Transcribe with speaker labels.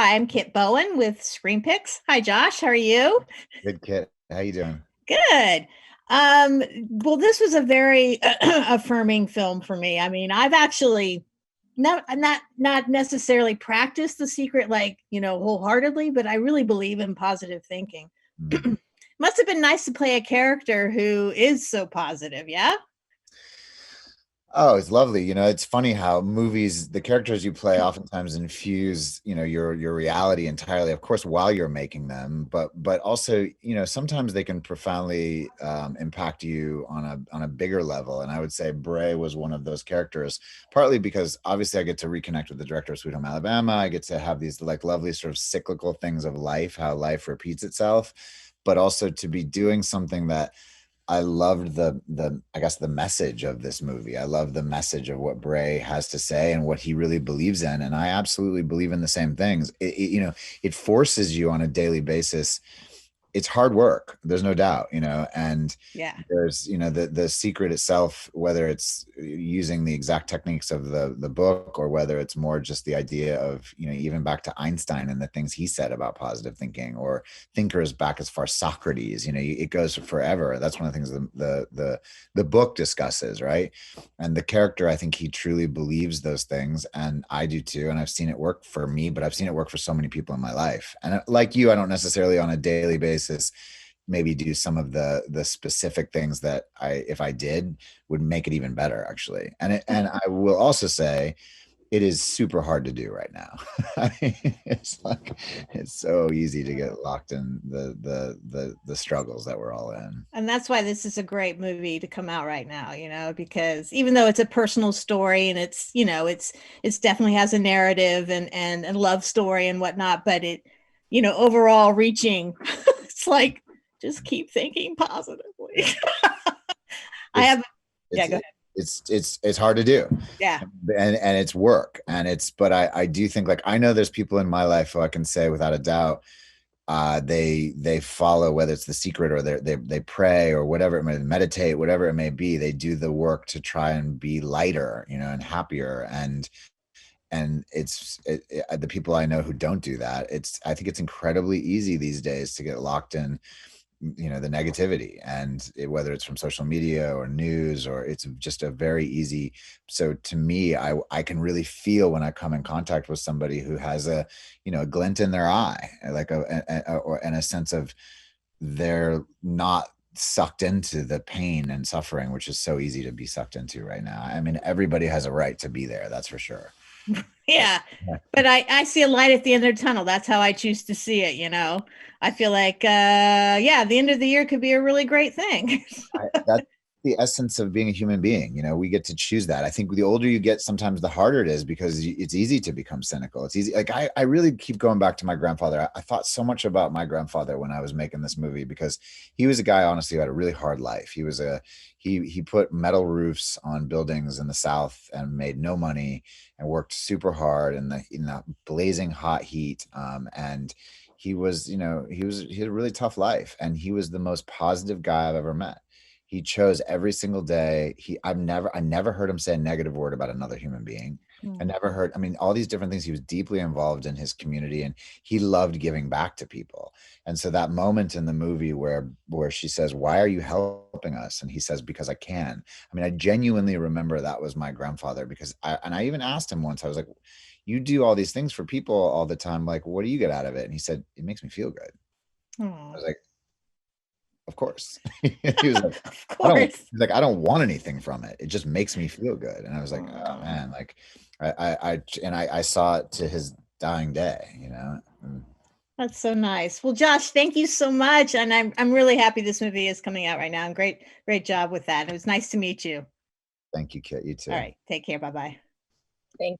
Speaker 1: I'm Kit Bowen with ScreenPicks. Hi, Josh. How are you?
Speaker 2: Good Kit. How you doing?
Speaker 1: Good. Well, this was a very affirming film for me. I mean, I've actually not necessarily practiced the secret like, wholeheartedly, but I really believe in positive thinking.
Speaker 2: Mm.
Speaker 1: Must have been nice to play a character who is so positive, yeah?
Speaker 2: Oh, it's lovely. It's funny how movies, the characters you play oftentimes infuse, your reality entirely, of course, while you're making them, but also, sometimes they can profoundly impact you on a bigger level. And I would say Bray was one of those characters, partly because obviously I get to reconnect with the director of Sweet Home Alabama. I get to have these like lovely sort of cyclical things of life, how life repeats itself, but also to be doing something that I loved the I guess the message of this movie. I love the message of what Bray has to say and what he really believes in, and I absolutely believe in the same things. It forces you on a daily basis. It's hard work, there's no doubt, and
Speaker 1: Yeah.
Speaker 2: there's the secret itself, whether it's using the exact techniques of the book or whether it's more just the idea of even back to Einstein and the things he said about positive thinking, or thinkers back as far as Socrates. It goes forever. That's one of the things the book discusses, right? And the character, I think he truly believes those things, and I do too, and I've seen it work for me, but I've seen it work for so many people in my life. And like you, I don't necessarily on a daily basis maybe do some of the specific things that if I did, would make it even better, actually. And I will also say it is super hard to do right now. I mean, it's so easy to get locked in the struggles that we're all in.
Speaker 1: And that's why this is a great movie to come out right now, because even though it's a personal story and it's definitely has a narrative and a love story and whatnot, but it, overall reaching, it's like just keep thinking positively. I
Speaker 2: It's
Speaker 1: have, yeah,
Speaker 2: it's
Speaker 1: go ahead.
Speaker 2: it's hard to do,
Speaker 1: Yeah.
Speaker 2: and it's work, and but I do think, like, I know there's people in my life who I can say without a doubt, they follow, whether it's the secret or they pray or whatever it may meditate, whatever it may be, they do the work to try and be lighter, and happier. And the people I know who don't do that, I think it's incredibly easy these days to get locked in, the negativity, and whether it's from social media or news, or it's just a very easy. So to me, I can really feel when I come in contact with somebody who has a glint in their eye, like and a sense of they're not sucked into the pain and suffering, which is so easy to be sucked into right now. I mean, everybody has a right to be there, that's for sure. But
Speaker 1: Yeah. But I see a light at the end of the tunnel. That's how I choose to see it. I feel like, yeah, the end of the year could be a really great thing.
Speaker 2: that's the essence of being a human being. We get to choose that. I think the older you get, sometimes the harder it is, because it's easy to become cynical. It's easy. Like, I really keep going back to my grandfather. I thought so much about my grandfather when I was making this movie, because he was a guy, honestly, who had a really hard life. He put metal roofs on buildings in the South and made no money, and worked super hard in the blazing hot heat. And he had a really tough life, and he was the most positive guy I've ever met. He chose every single day. I never heard him say a negative word about another human being. I
Speaker 1: Mm.
Speaker 2: never heard, I mean, all these different things. He was deeply involved in his community, and he loved giving back to people. And so that moment in the movie where she says, "Why are you helping us?" And he says, "Because I can." I mean, I genuinely remember that was my grandfather, because I even asked him once, I was like, "You do all these things for people all the time. Like, what do you get out of it?" And he said, "It makes me feel good." I
Speaker 1: Oh,
Speaker 2: was like, "Of course." He was like,
Speaker 1: of
Speaker 2: "
Speaker 1: course.
Speaker 2: he's like, "I don't want anything from it. It just makes me feel good." And I was like, "Oh
Speaker 1: Oh,
Speaker 2: man," like I saw it to his dying day. And
Speaker 1: that's so nice. Well, Josh, thank you so much. And I'm really happy this movie is coming out right now. And great job with that. It was nice to meet you.
Speaker 2: thank you, Kit. You
Speaker 1: All
Speaker 2: too.
Speaker 1: right. Take care. Bye bye.
Speaker 3: Thanks.